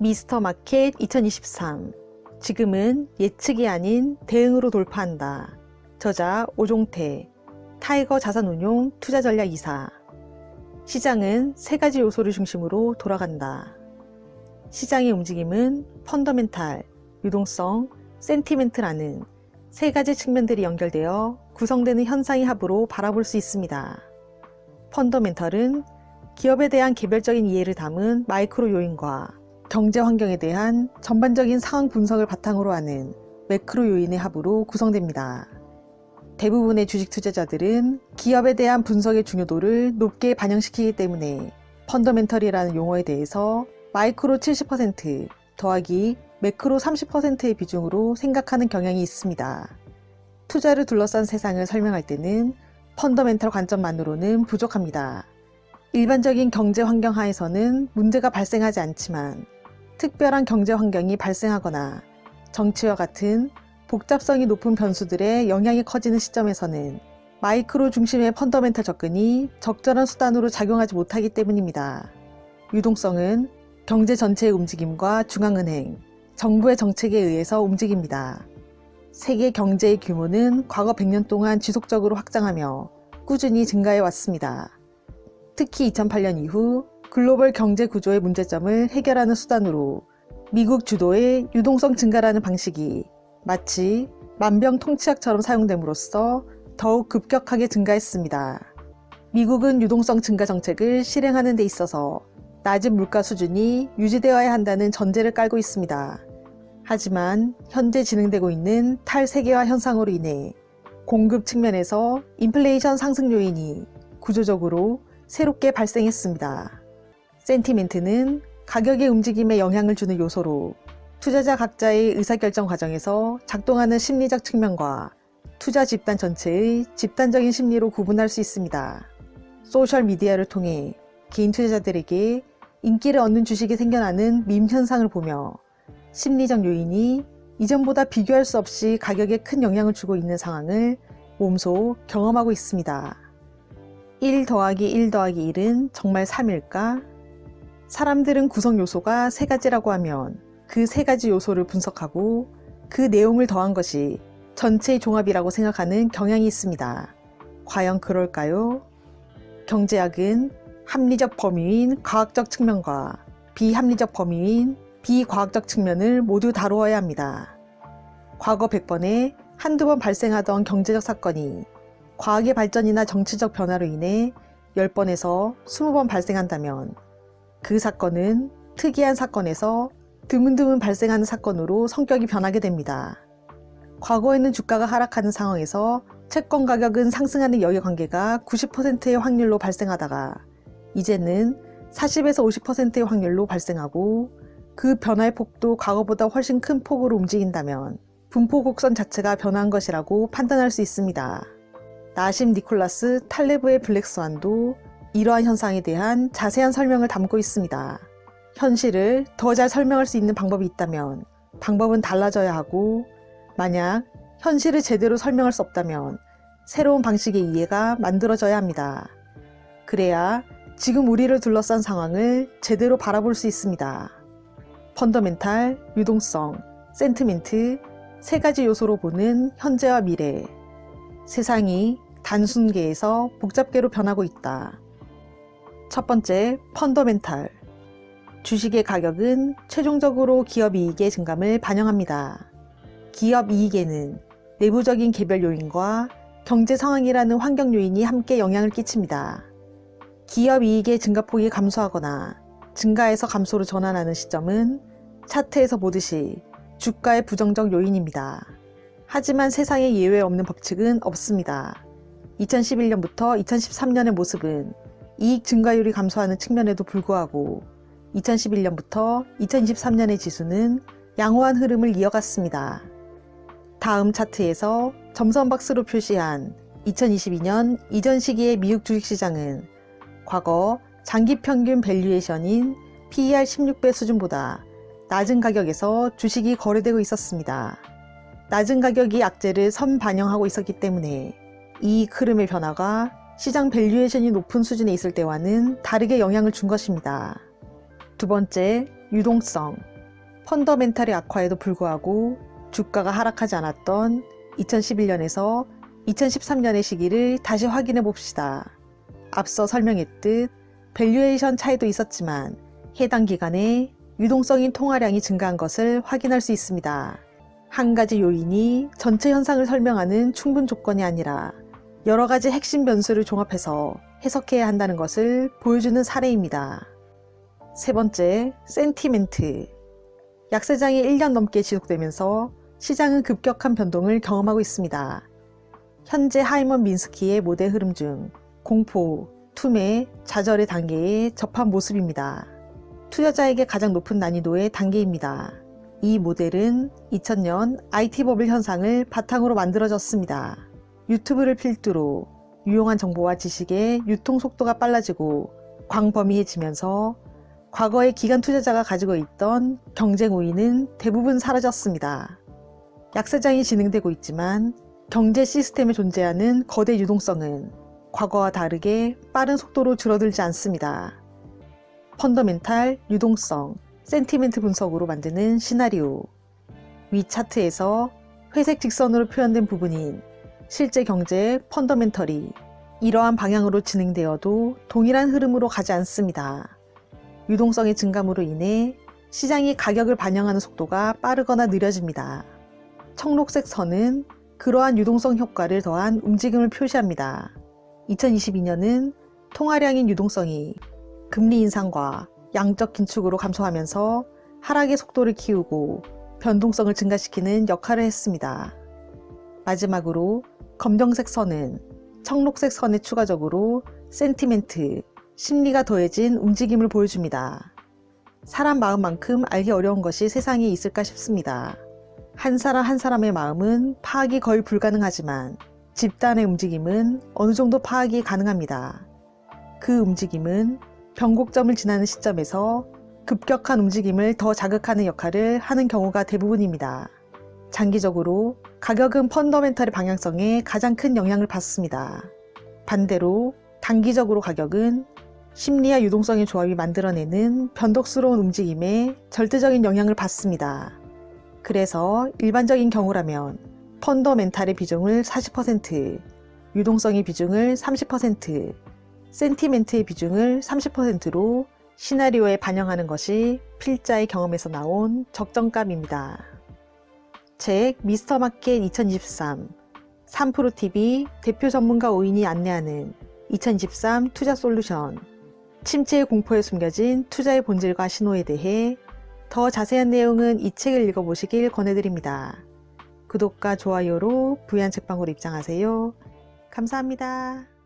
미스터 마켓 2023. 지금은 예측이 아닌 대응으로 돌파한다. 저자 오종태, 타이거 자산운용 투자전략 이사. 시장은 세 가지 요소를 중심으로 돌아간다. 시장의 움직임은 펀더멘탈, 유동성, 센티멘트라는 세 가지 측면들이 연결되어 구성되는 현상의 합으로 바라볼 수 있습니다. 펀더멘털은 기업에 대한 개별적인 이해를 담은 마이크로 요인과 경제 환경에 대한 전반적인 상황 분석을 바탕으로 하는 매크로 요인의 합으로 구성됩니다. 대부분의 주식 투자자들은 기업에 대한 분석의 중요도를 높게 반영시키기 때문에 펀더멘털이라는 용어에 대해서 마이크로 70% 더하기 매크로 30%의 비중으로 생각하는 경향이 있습니다. 투자를 둘러싼 세상을 설명할 때는 펀더멘털 관점만으로는 부족합니다. 일반적인 경제 환경 하에서는 문제가 발생하지 않지만 특별한 경제 환경이 발생하거나 정치와 같은 복잡성이 높은 변수들의 영향이 커지는 시점에서는 마이크로 중심의 펀더멘털 접근이 적절한 수단으로 작용하지 못하기 때문입니다. 유동성은 경제 전체의 움직임과 중앙은행, 정부의 정책에 의해서 움직입니다. 세계 경제의 규모는 과거 100년 동안 지속적으로 확장하며 꾸준히 증가해 왔습니다. 특히 2008년 이후 글로벌 경제 구조의 문제점을 해결하는 수단으로 미국 주도의 유동성 증가라는 방식이 마치 만병통치약처럼 사용됨으로써 더욱 급격하게 증가했습니다. 미국은 유동성 증가 정책을 실행하는 데 있어서 낮은 물가 수준이 유지되어야 한다는 전제를 깔고 있습니다. 하지만 현재 진행되고 있는 탈세계화 현상으로 인해 공급 측면에서 인플레이션 상승 요인이 구조적으로 새롭게 발생했습니다. 센티멘트는 가격의 움직임에 영향을 주는 요소로 투자자 각자의 의사결정 과정에서 작동하는 심리적 측면과 투자 집단 전체의 집단적인 심리로 구분할 수 있습니다. 소셜미디어를 통해 개인 투자자들에게 인기를 얻는 주식이 생겨나는 밈 현상을 보며 심리적 요인이 이전보다 비교할 수 없이 가격에 큰 영향을 주고 있는 상황을 몸소 경험하고 있습니다. 1 더하기 1 더하기 1은 정말 3일까? 사람들은 구성 요소가 세 가지라고 하면 그 세 가지 요소를 분석하고 그 내용을 더한 것이 전체의 종합이라고 생각하는 경향이 있습니다. 과연 그럴까요? 경제학은 합리적 범위인 과학적 측면과 비합리적 범위인 비과학적 측면을 모두 다루어야 합니다. 과거 100번에 한두 번 발생하던 경제적 사건이 과학의 발전이나 정치적 변화로 인해 10번에서 20번 발생한다면 그 사건은 특이한 사건에서 드문드문 발생하는 사건으로 성격이 변하게 됩니다. 과거에는 주가가 하락하는 상황에서 채권 가격은 상승하는 여기관계가 90%의 확률로 발생하다가 이제는 40에서 50%의 확률로 발생하고 그 변화의 폭도 과거보다 훨씬 큰 폭으로 움직인다면 분포 곡선 자체가 변화한 것이라고 판단할 수 있습니다. 나심 니콜라스 탈레브의 블랙스완도 이러한 현상에 대한 자세한 설명을 담고 있습니다. 현실을 더 잘 설명할 수 있는 방법이 있다면 방법은 달라져야 하고 만약 현실을 제대로 설명할 수 없다면 새로운 방식의 이해가 만들어져야 합니다. 그래야 지금 우리를 둘러싼 상황을 제대로 바라볼 수 있습니다. 펀더멘탈, 유동성, 센티멘트 세 가지 요소로 보는 현재와 미래. 세상이 단순계에서 복잡계로 변하고 있다. 첫 번째, 펀더멘탈. 주식의 가격은 최종적으로 기업 이익의 증감을 반영합니다. 기업 이익에는 내부적인 개별 요인과 경제 상황이라는 환경 요인이 함께 영향을 끼칩니다. 기업 이익의 증가폭이 감소하거나 증가에서 감소로 전환하는 시점은 차트에서 보듯이 주가의 부정적 요인입니다. 하지만 세상에 예외 없는 법칙은 없습니다. 2011년부터 2013년의 모습은 이익 증가율이 감소하는 측면에도 불구하고 2011년부터 2023년의 지수는 양호한 흐름을 이어갔습니다. 다음 차트에서 점선박스로 표시한 2022년 이전 시기의 미국 주식시장은 과거 장기 평균 밸류에이션인 PER 16배 수준보다 낮은 가격에서 주식이 거래되고 있었습니다. 낮은 가격이 악재를 선반영하고 있었기 때문에 이익 흐름의 변화가 시장 밸류에이션이 높은 수준에 있을 때와는 다르게 영향을 준 것입니다. 두 번째, 유동성, 펀더멘탈의 악화에도 불구하고 주가가 하락하지 않았던 2011년에서 2013년의 시기를 다시 확인해 봅시다. 앞서 설명했듯 밸류에이션 차이도 있었지만 해당 기간에 유동성인 통화량이 증가한 것을 확인할 수 있습니다. 한 가지 요인이 전체 현상을 설명하는 충분 조건이 아니라 여러 가지 핵심 변수를 종합해서 해석해야 한다는 것을 보여주는 사례입니다. 세 번째, 센티멘트. 약세장이 1년 넘게 지속되면서 시장은 급격한 변동을 경험하고 있습니다. 현재 하이먼 민스키의 모대 흐름 중 공포, 투매, 좌절의 단계에 접한 모습입니다. 투자자에게 가장 높은 난이도의 단계입니다. 이 모델은 2000년 IT 버블 현상을 바탕으로 만들어졌습니다. 유튜브를 필두로 유용한 정보와 지식의 유통 속도가 빨라지고 광범위해지면서 과거의 기관 투자자가 가지고 있던 경쟁 우위는 대부분 사라졌습니다. 약세장이 진행되고 있지만 경제 시스템에 존재하는 거대 유동성은 과거와 다르게 빠른 속도로 줄어들지 않습니다. 펀더멘탈, 유동성, 센티멘트 분석으로 만드는 시나리오. 위 차트에서 회색 직선으로 표현된 부분인 실제 경제의 펀더멘털이 이러한 방향으로 진행되어도 동일한 흐름으로 가지 않습니다. 유동성의 증감으로 인해 시장이 가격을 반영하는 속도가 빠르거나 느려집니다. 청록색 선은 그러한 유동성 효과를 더한 움직임을 표시합니다. 2022년은 통화량인 유동성이 금리 인상과 양적 긴축으로 감소하면서 하락의 속도를 키우고 변동성을 증가시키는 역할을 했습니다. 마지막으로 검정색 선은 청록색 선에 추가적으로 센티멘트, 심리가 더해진 움직임을 보여줍니다. 사람 마음만큼 알기 어려운 것이 세상에 있을까 싶습니다. 한 사람 한 사람의 마음은 파악이 거의 불가능하지만 집단의 움직임은 어느 정도 파악이 가능합니다. 그 움직임은 변곡점을 지나는 시점에서 급격한 움직임을 더 자극하는 역할을 하는 경우가 대부분입니다. 장기적으로 가격은 펀더멘털의 방향성에 가장 큰 영향을 받습니다. 반대로 단기적으로 가격은 심리와 유동성의 조합이 만들어내는 변덕스러운 움직임에 절대적인 영향을 받습니다. 그래서 일반적인 경우라면 펀더멘탈의 비중을 40%, 유동성의 비중을 30%, 센티멘트의 비중을 30%로 시나리오에 반영하는 것이 필자의 경험에서 나온 적정값입니다. 책 미스터마켓 2023 3프로TV 대표 전문가 5인이 안내하는 2023 투자 솔루션 침체의 공포에 숨겨진 투자의 본질과 신호에 대해 더 자세한 내용은 이 책을 읽어보시길 권해드립니다. 구독과 좋아요로 부유한 책방으로 입장하세요. 감사합니다.